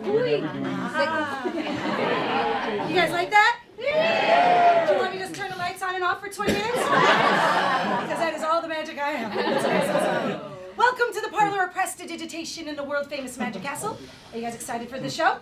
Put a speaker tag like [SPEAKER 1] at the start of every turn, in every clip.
[SPEAKER 1] You guys like that? Do you want me to just turn the lights on and off for 20 minutes? Because that is all the magic I have. Welcome to the Parlour of Prestidigitation in the world-famous Magic Castle. Are you guys excited for the show?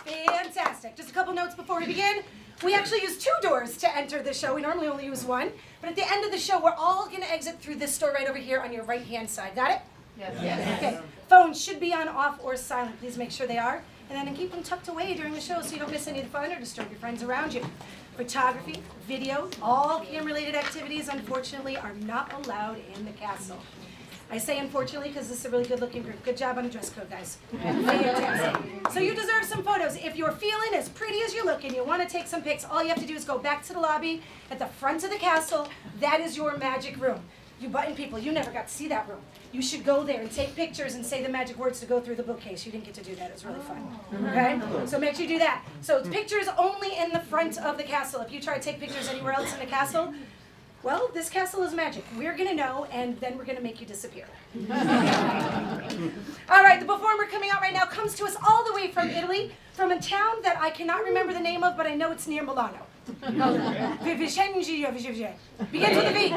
[SPEAKER 1] Fantastic. Just a couple notes before we begin. We actually use 2 doors to enter the show. We normally only use 1. But at the end of the show, we're all going to exit through this door right over here on your right-hand side. Got it?
[SPEAKER 2] Yes.
[SPEAKER 1] Okay. Phones should be on, off, or silent. Please make sure they are. And then keep them tucked away during the show so you don't miss any of the fun or disturb your friends around you. Photography, video, all camera-related activities, unfortunately, are not allowed in the castle. I say unfortunately because this is a really good-looking group. Good job on the dress code, guys. Fantastic. So you deserve some photos. If you're feeling as pretty as you look and you want to take some pics, all you have to do is go back to the lobby at the front of the castle. That is your magic room. You button people, you never got to see that room. You should go there and take pictures and say the magic words to go through the bookcase. You didn't get to do that. It was really fun. Okay? So make sure you do that. So pictures only in the front of the castle. If you try to take pictures anywhere else in the castle, well, this castle is magic. We're going to know, and then we're going to make you disappear. All right, the performer coming out right now comes to us all the way from Italy, from a town that I cannot remember the name of, but I know it's near Milano. Begins with a V.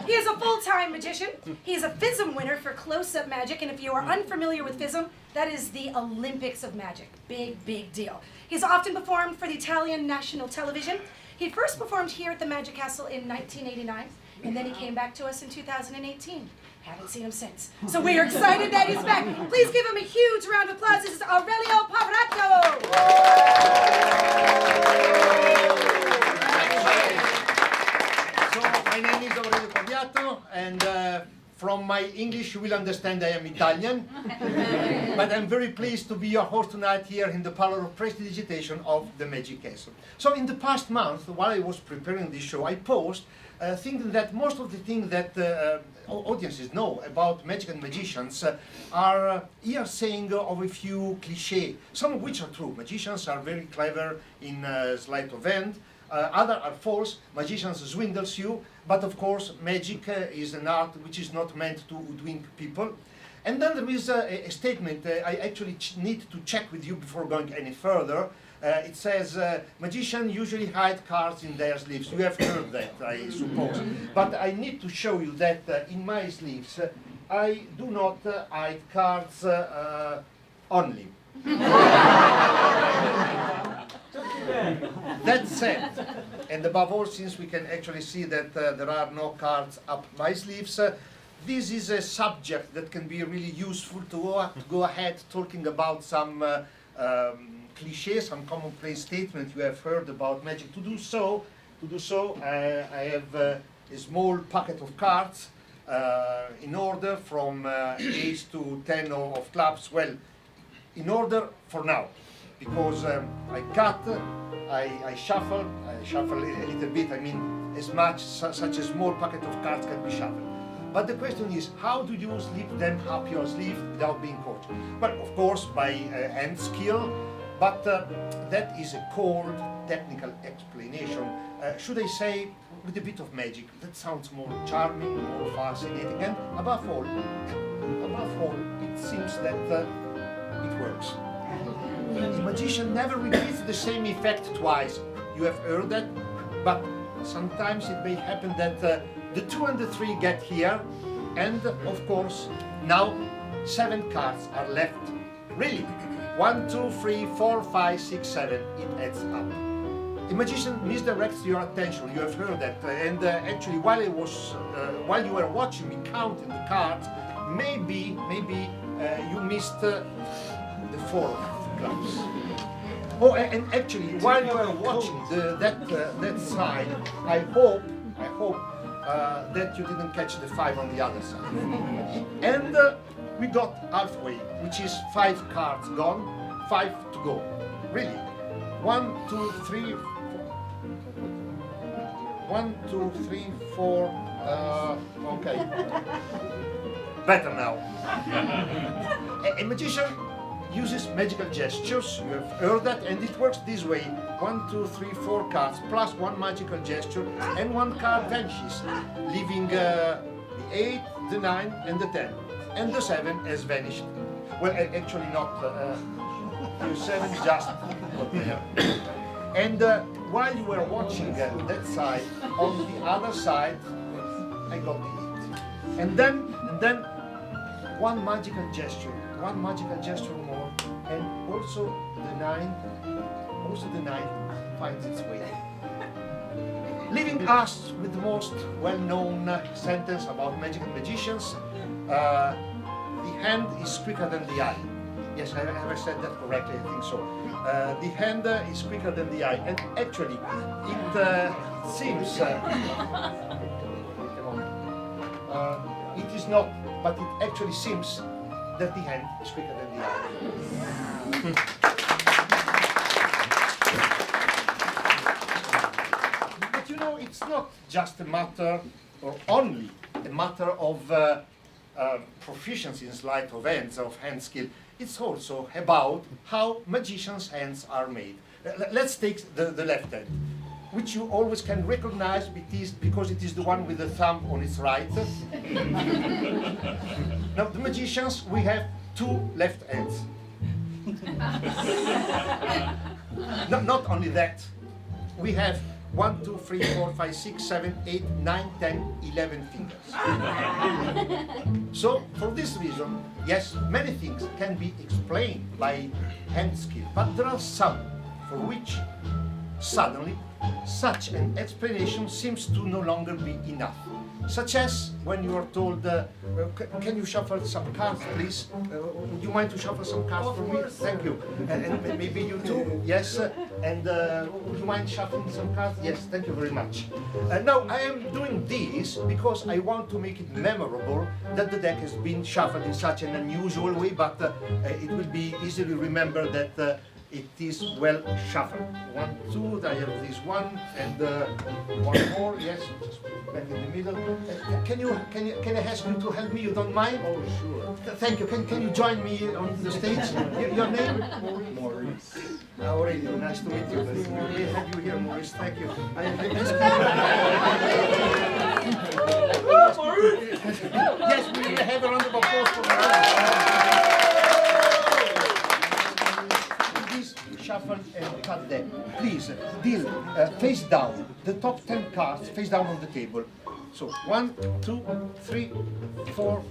[SPEAKER 1] He is a full-time magician. He is a FISM winner for close-up magic, and if you are unfamiliar with FISM, that is the Olympics of magic. Big, big deal. He's often performed for the Italian national television. He first performed here at the Magic Castle in 1989, and then he came back to us in 2018. Haven't seen him since. So we are excited that he's back. Please give him a huge round of applause. This is Aurelio Paviato.
[SPEAKER 3] So my name is Aurelio Paviato, and from my English you will understand I am Italian. But I'm very pleased to be your host tonight here in the Parlour of Prestidigitation of the Magic Castle. So in the past month, while I was preparing this show, I paused thinking that most of the things that audiences know about magic and magicians are here saying of a few cliches, some of which are true. Magicians are very clever in sleight of hand. Other are false. Magicians swindles you, but of course magic is an art which is not meant to hoodwink people. And then there is a statement I actually need to check with you before going any further. It says, magicians usually hide cards in their sleeves. You have heard that, I suppose. But I need to show you that in my sleeves, I do not hide cards only. That said, and above all, since we can actually see that there are no cards up my sleeves, this is a subject that can be really useful to go ahead talking about some cliches, some commonplace statements you have heard about magic. To do so, I have a small packet of cards in order from ace to 10 of clubs. Well, in order for now, because I cut, I shuffle a little bit. I mean, as much such a small packet of cards can be shuffled. But the question is, how do you slip them up your sleeve without being caught? Well, of course, by hand skill, but that is a cold technical explanation. Should I say, with a bit of magic, that sounds more charming, more fascinating, and above all, it seems that it works. The magician never repeats the same effect twice. You have heard that, but sometimes it may happen that the 2 and the 3 get here, and of course, now 7 cards are left. Really, 1, 2, 3, 4, 5, 6, 7, it adds up. The magician misdirects your attention, you have heard that, and actually while you were watching me counting the cards, maybe you missed the 4 of clubs. Oh, and actually, while you were watching that side, I hope that you didn't catch the 5 on the other side. And we got halfway, which is 5 cards gone, 5 to go. Really. 1, 2, 3, 4. 1, 2, 3, 4. Okay. Better now. A magician uses magical gestures, you have heard that, and it works this way. 1, 2, 3, 4 cards, plus 1 magical gesture, and 1 card vanishes, leaving the 8, the 9, and the 10. And the 7 has vanished. Well, actually not. You seven just got there. And while you were watching that side, on the other side, I got the hit. And then one magical gesture more, and also the nine finds its way. Leaving us with the most well-known sentence about magic and magicians, the hand is quicker than the eye. Yes, have I said that correctly? I think so. The hand is quicker than the eye, and actually, it seems. It is not, but it actually seems that the hand is quicker than the eye. But you know, it's not just a matter, or only a matter of proficiency in sleight of hands, of hand skill. It's also about how magicians' hands are made. Let's take the left hand, which you always can recognize because it is the one with the thumb on its right. Now, the magicians, we have two left hands. Not only that, we have 1, 2, 3, 4, 5, 6, 7, 8, 9, 10, 11 fingers. So, for this reason, yes, many things can be explained by hand skill, but there are some for which suddenly such an explanation seems to no longer be enough. Such as when you are told, can you shuffle some cards, please? Would you mind to shuffle some cards for me? Thank you. And maybe you too? Yes. And would you mind shuffling some cards? Yes, thank you very much. Now, I am doing this because I want to make it memorable that the deck has been shuffled in such an unusual way, but it will be easily remembered that it is well shuffled. 1, 2, I have this one, and one more, yes, just back in the middle. Can I ask you to help me? You don't mind? Oh, sure. Thank you. Can you join me on the stage? Your name? Maurice. Aurelio, nice to meet you. We have you here, Maurice. Thank you. Yes, we have a round of applause for Maurice. Shuffle and cut them. Please deal face down. The top 10 cards face down on the table. So 1, 2, 3, 4,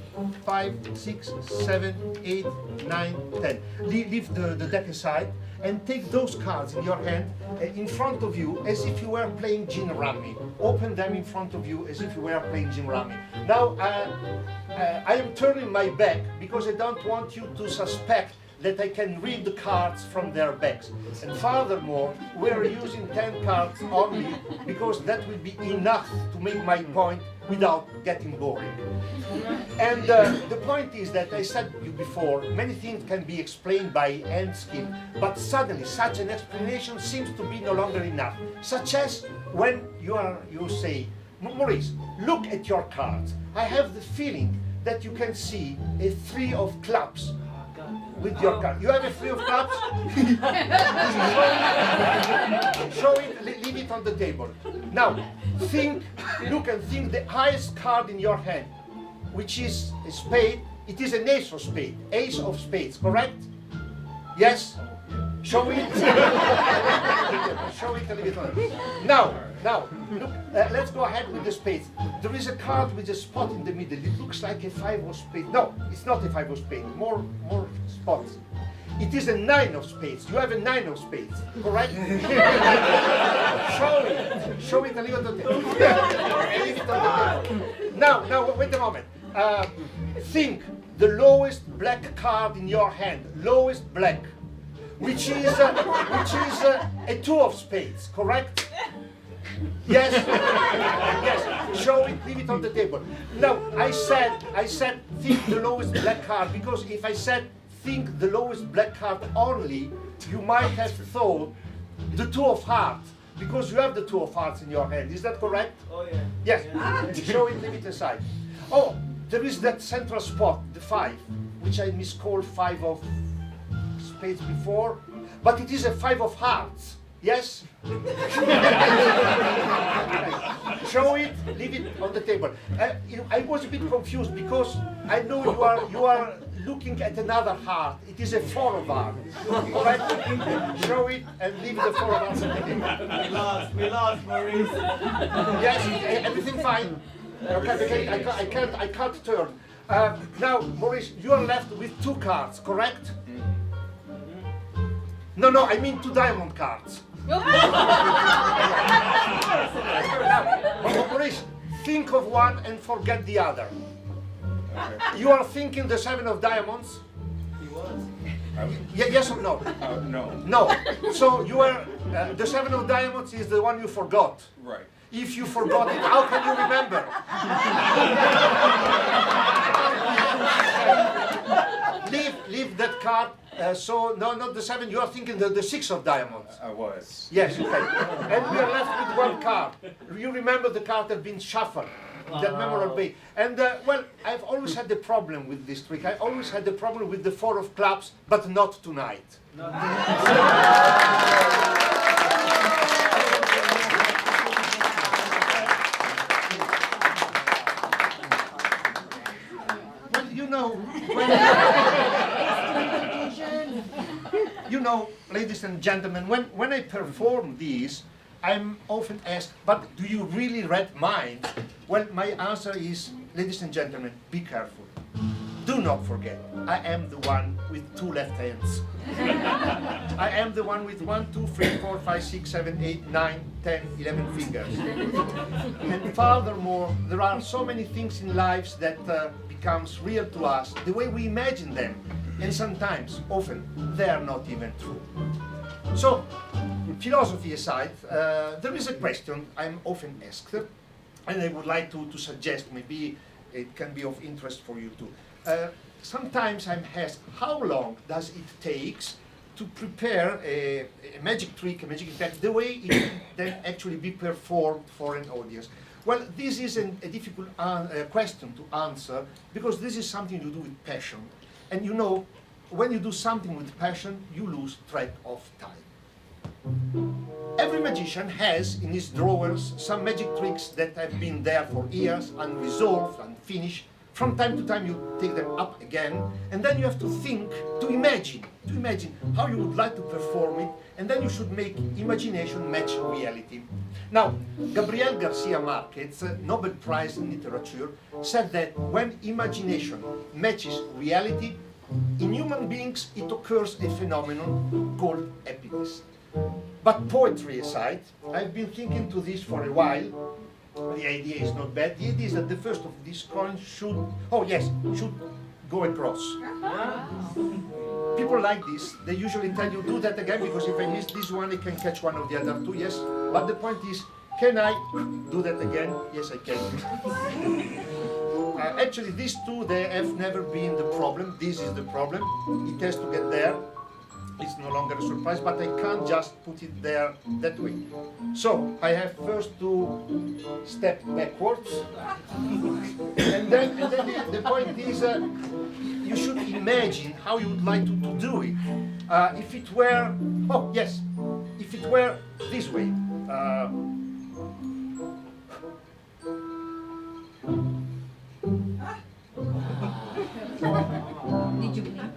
[SPEAKER 3] 5, 6, 7, 8, 9, 10. Leave the deck aside and take those cards in your hand in front of you as if you were playing gin rummy. Open them in front of you as if you were playing gin rummy. Now I am turning my back because I don't want you to suspect that I can read the cards from their backs. And furthermore, we're using 10 cards only because that will be enough to make my point without getting boring. And the point is that I said to you before, many things can be explained by hand skill, but suddenly such an explanation seems to be no longer enough. Such as when you say, Maurice, look at your cards. I have the feeling that you can see a 3 of clubs with your card. You have a 3 of clubs? Show it, leave it on the table. Now, look and think the highest card in your hand, which is a spade. It is an ace of spades. Ace of spades, correct? Yes? Show it. Show it a little bit. Now, look, let's go ahead with the spades. There is a card with a spot in the middle. It looks like a 5 of spades. No, it's not a 5 of spades. More spots. It is a 9 of spades. You have a 9 of spades, correct? Show it a little bit. Now, wait a moment. Think the lowest black card in your hand. Lowest black. Which is a 2 of spades, correct? Yes? Yes. Show it, leave it on the table. Now, I said think the lowest black card, because if I said think the lowest black card only, you might have thought the 2 of hearts, because you have the 2 of hearts in your hand. Is that correct? Oh, yeah. Yes. Show it, leave it aside. Oh, there is that central spot, the 5, which I miscalled 5 of spades before, but it is a 5 of hearts. Yes? Show it, leave it on the table. I was a bit confused because I know you are looking at another heart. It is a 4 of hearts. All right? Show it and leave the 4 of hearts at the beginning.
[SPEAKER 2] We lost, Maurice.
[SPEAKER 3] Yes, everything fine. Okay, I can't turn. Now, Maurice, you are left with 2 cards, correct? No, I mean 2 diamond cards. Now, Maurice, think of one and forget the other. You are thinking the 7 of diamonds?
[SPEAKER 2] He was.
[SPEAKER 3] Yes or no?
[SPEAKER 2] No.
[SPEAKER 3] No. So you are the 7 of diamonds is the one you forgot.
[SPEAKER 2] Right.
[SPEAKER 3] If you forgot it, how can you remember? Leave that card. So no, not the 7. You are thinking the 6 of diamonds.
[SPEAKER 2] I was.
[SPEAKER 3] Yes, okay. And we are left with 1 card. You remember the card had been shuffled. That memorable way. And well, I've always had the problem with this trick. I always had the problem with the 4 of clubs, but not tonight. Well, you know, ladies and gentlemen, when I perform these, I'm often asked, but do you really read minds? Well, my answer is, ladies and gentlemen, be careful. Do not forget, I am the one with 2 left hands. I am the one with 1, 2, 3, 4, 5, 6, 7, 8, 9, 10, 11 fingers. And furthermore, there are so many things in lives that becomes real to us, the way we imagine them. And sometimes, often, they are not even true. So, philosophy aside, there is a question I'm often asked, and I would like to suggest, maybe it can be of interest for you too. Sometimes I'm asked, how long does it take to prepare a magic trick, a magic effect, the way it can then actually be performed for an audience? Well, this is a difficult question to answer, because this is something you do with passion. And you know, when you do something with passion, you lose track of time. Every magician has in his drawers some magic tricks that have been there for years, unresolved, unfinished. From time to time you take them up again, and then you have to think, to imagine how you would like to perform it, and then you should make imagination match reality. Now, Gabriel Garcia Marquez, Nobel Prize in Literature, said that when imagination matches reality, in human beings it occurs a phenomenon called happiness. But poetry aside, I've been thinking to this for a while. The idea is not bad. The idea is that the first of these coins should go across. People like this, they usually tell you, do that again, because if I miss this one, I can catch one of the other 2, yes. But the point is, can I do that again? Yes, I can. Actually, these 2, they have never been the problem. This is the problem. It has to get there. It's no longer a surprise, but I can't just put it there that way. So I have first to step backwards, and then the point is, you should imagine how you would like to do it. If it were, if it were this way.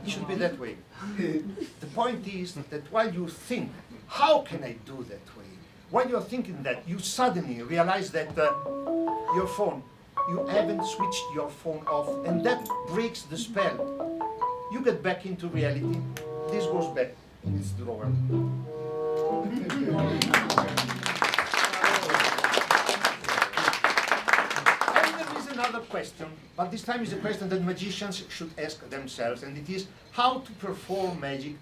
[SPEAKER 3] It should be that way. The point is that while you think, how can I do that way? While you're thinking that, you suddenly realize that your phone, you haven't switched your phone off, and that breaks the spell. You get back into reality. This goes back in its drawer. Another question, but this time is a question that magicians should ask themselves, and it is how to perform magic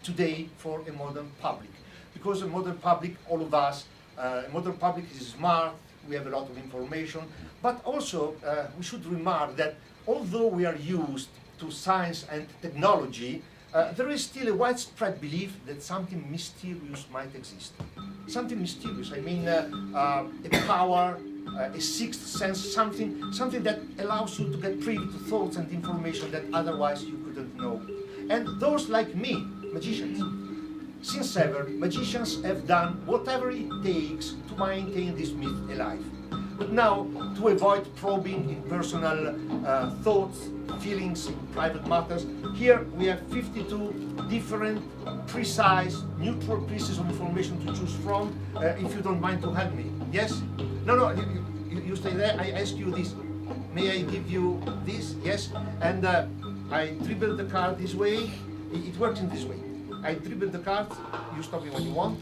[SPEAKER 3] today for a modern public. Because a modern public, all of us, a modern public is smart, we have a lot of information, but also we should remark that although we are used to science and technology, there is still a widespread belief that something mysterious might exist. Something mysterious, I mean a power, a sixth sense, something that allows you to get privy to thoughts and information that otherwise you couldn't know. And those like me, magicians, since ever, magicians have done whatever it takes to maintain this myth alive. But now, to avoid probing in personal thoughts, feelings, private matters, here we have 52 different, precise, neutral pieces of information to choose from, if you don't mind to help me. Yes? No, you stay there. I ask you this. May I give you this? Yes? And I dribble the card this way. It works in this way. I dribble the card, you stop me when you want.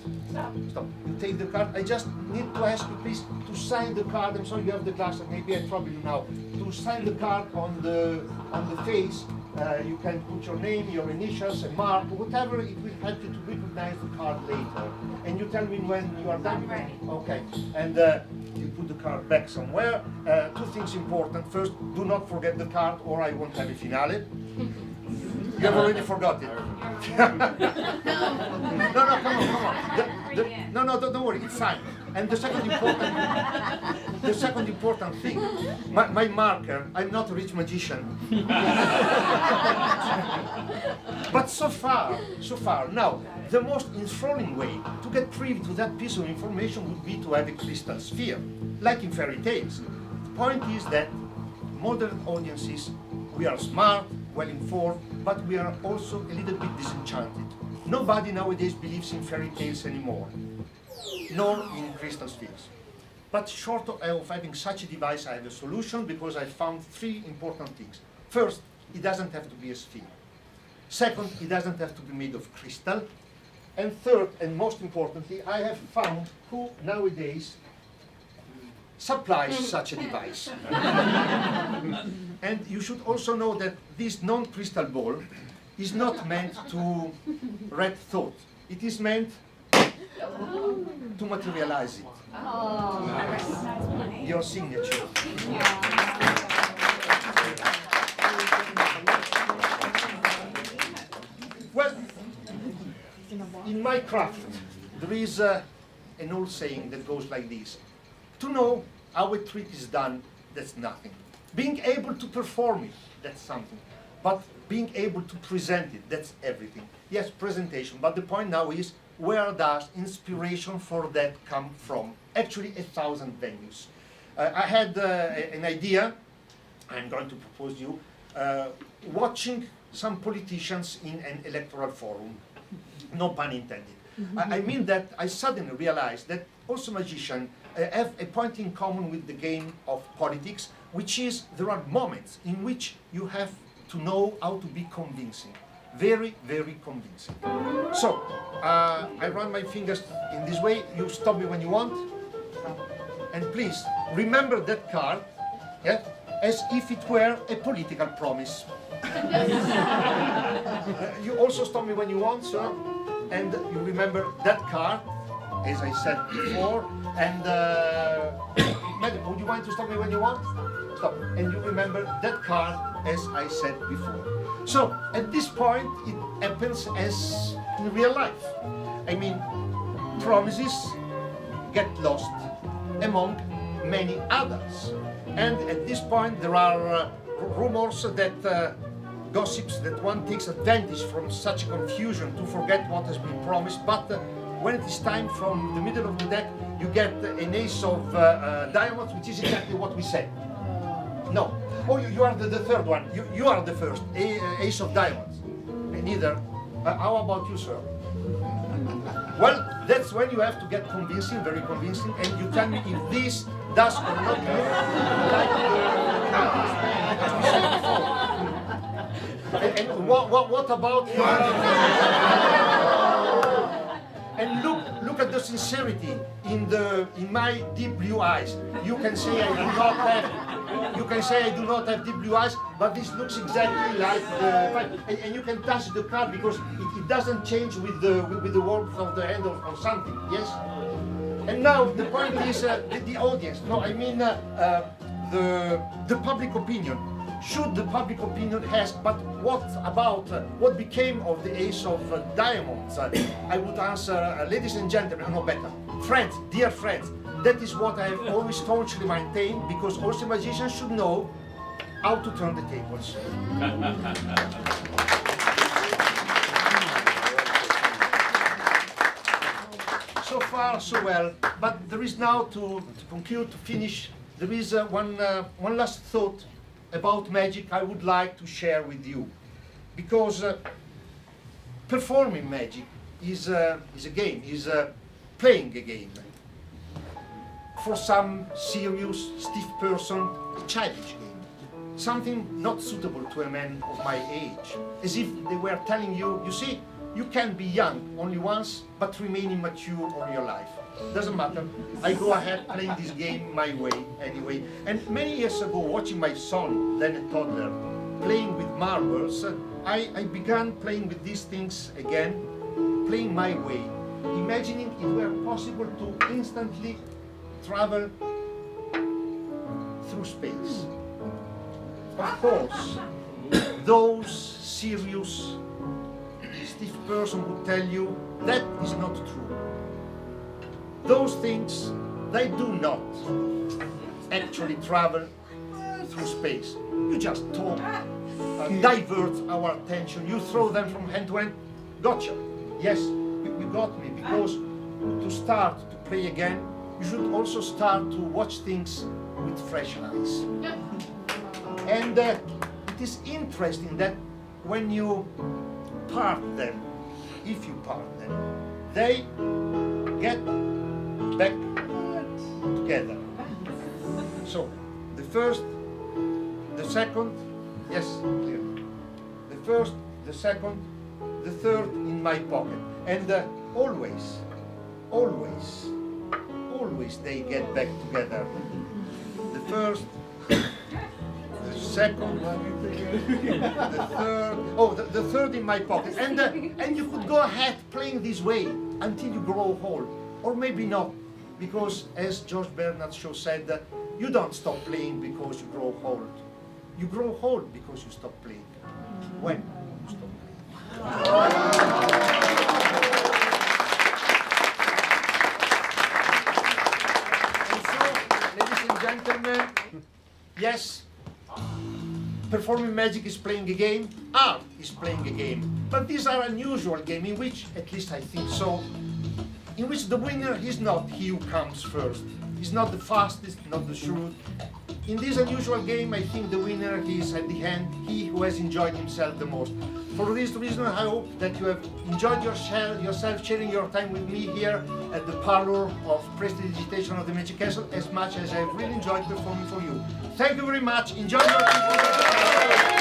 [SPEAKER 3] Stop. You take the card. I just need to ask you please to sign the card. I'm sorry you have the glass, maybe I trouble you now. To sign the card on the face, you can put your name, your initials, a mark, whatever, it will help you to recognize the card later. And you tell me when you are done.
[SPEAKER 4] I'm ready.
[SPEAKER 3] Okay. And you put the card back somewhere. Two things important. First, do not forget the card or I won't have a finale. You have already forgot it. No, come on. No, don't worry, it's fine. And the second important thing, my marker, I'm not a rich magician. But so far, now, the most enthralling way to get privy to that piece of information would be to have a crystal sphere, like in fairy tales. The point is that modern audiences, we are smart, well informed, but we are also a little bit disenchanted. Nobody nowadays believes in fairy tales anymore, nor in crystal spheres. But short of having such a device, I have a solution because I found three important things. First, it doesn't have to be a sphere. Second, it doesn't have to be made of crystal. And third, and most importantly, I have found who nowadays supplies such a device. And you should also know that this non-crystal ball is not meant to read thought. It is meant to materialize it. Your signature. Well, in my craft, there is an old saying that goes like this. To know how a trick is done, that's nothing. Being able to perform it, that's something. But being able to present it, that's everything. Yes, presentation, but the point now is, where does inspiration for that come from? Actually, 1,000 venues. I had an idea, I'm going to propose you, watching some politicians in an electoral forum. No pun intended. I mean that I suddenly realized that also magicians have a point in common with the game of politics, which is there are moments in which you have to know how to be convincing. Very, very convincing. So, I run my fingers in this way. You stop me when you want. And please, remember that card, yeah, as if it were a political promise. You also stop me when you want, sir. And you remember that card, as I said before. And, madam, would you mind to stop me when you want? Stop. And you remember that card, as I said before. So, at this point, it happens as in real life. I mean, promises get lost among many others. And at this point, there are rumors that gossips that one takes advantage from such confusion to forget what has been promised. But when it is time from the middle of the deck, you get an ace of diamonds, which is exactly what we said. No. Oh, you are the third one. You are the first. Ace of diamonds. Neither. How about you, sir? Well, that's when you have to get convincing, very convincing, and you tell me if this does or not look like as we said before. And what about you? And look at the sincerity in my deep blue eyes. You can say I do not have deep blue eyes, but this looks exactly like the and you can touch the card because it doesn't change with the warmth of the hand or something. Yes. And now the point is the audience. No, I mean the public opinion. Should the public opinion ask, but what about what became of the ace of diamonds? I would answer, ladies and gentlemen, no better, friends, dear friends. That is what I have always staunchly maintained, because also magicians should know how to turn the tables. So far, so well, but there is now to conclude, to finish there is one last thought about magic I would like to share with you, because performing magic is a game, is playing a game. For some serious, stiff person, a childish game. Something not suitable to a man of my age. As if they were telling you, you see, you can be young only once, but remain immature all your life. Doesn't matter. I go ahead playing this game my way anyway. And many years ago, watching my son, then a toddler, playing with marbles, I began playing with these things again, playing my way, imagining it were possible to instantly travel through space. Of course, those serious, stiff person would tell you that is not true. Those things, they do not actually travel through space. You just talk, divert our attention, you throw them from hand to hand. Gotcha. Yes, you got me, because to start to play again, you should also start to watch things with fresh eyes. And it is interesting that when you part them, if you part them, they get back together. So, the first, the second, yes, clear. The first, the second, the third in my pocket. And always they get back together. The first, the second, the third, the third in my pocket. And you could go ahead playing this way until you grow old. Or maybe not, because as George Bernard Shaw said, you don't stop playing because you grow old. You grow old because you stop playing. When you stop playing. Gentlemen, yes, performing magic is playing a game, art is playing a game, but these are unusual games in which, at least I think so, in which the winner is not he who comes first, he's not the fastest, not the shrewd. In this unusual game, I think the winner is at the end he who has enjoyed himself the most. For this reason, I hope that you have enjoyed yourself sharing your time with me here at the Parlour of Prestidigitation of the Magic Castle as much as I've really enjoyed performing for you. Thank you very much. Enjoy your time.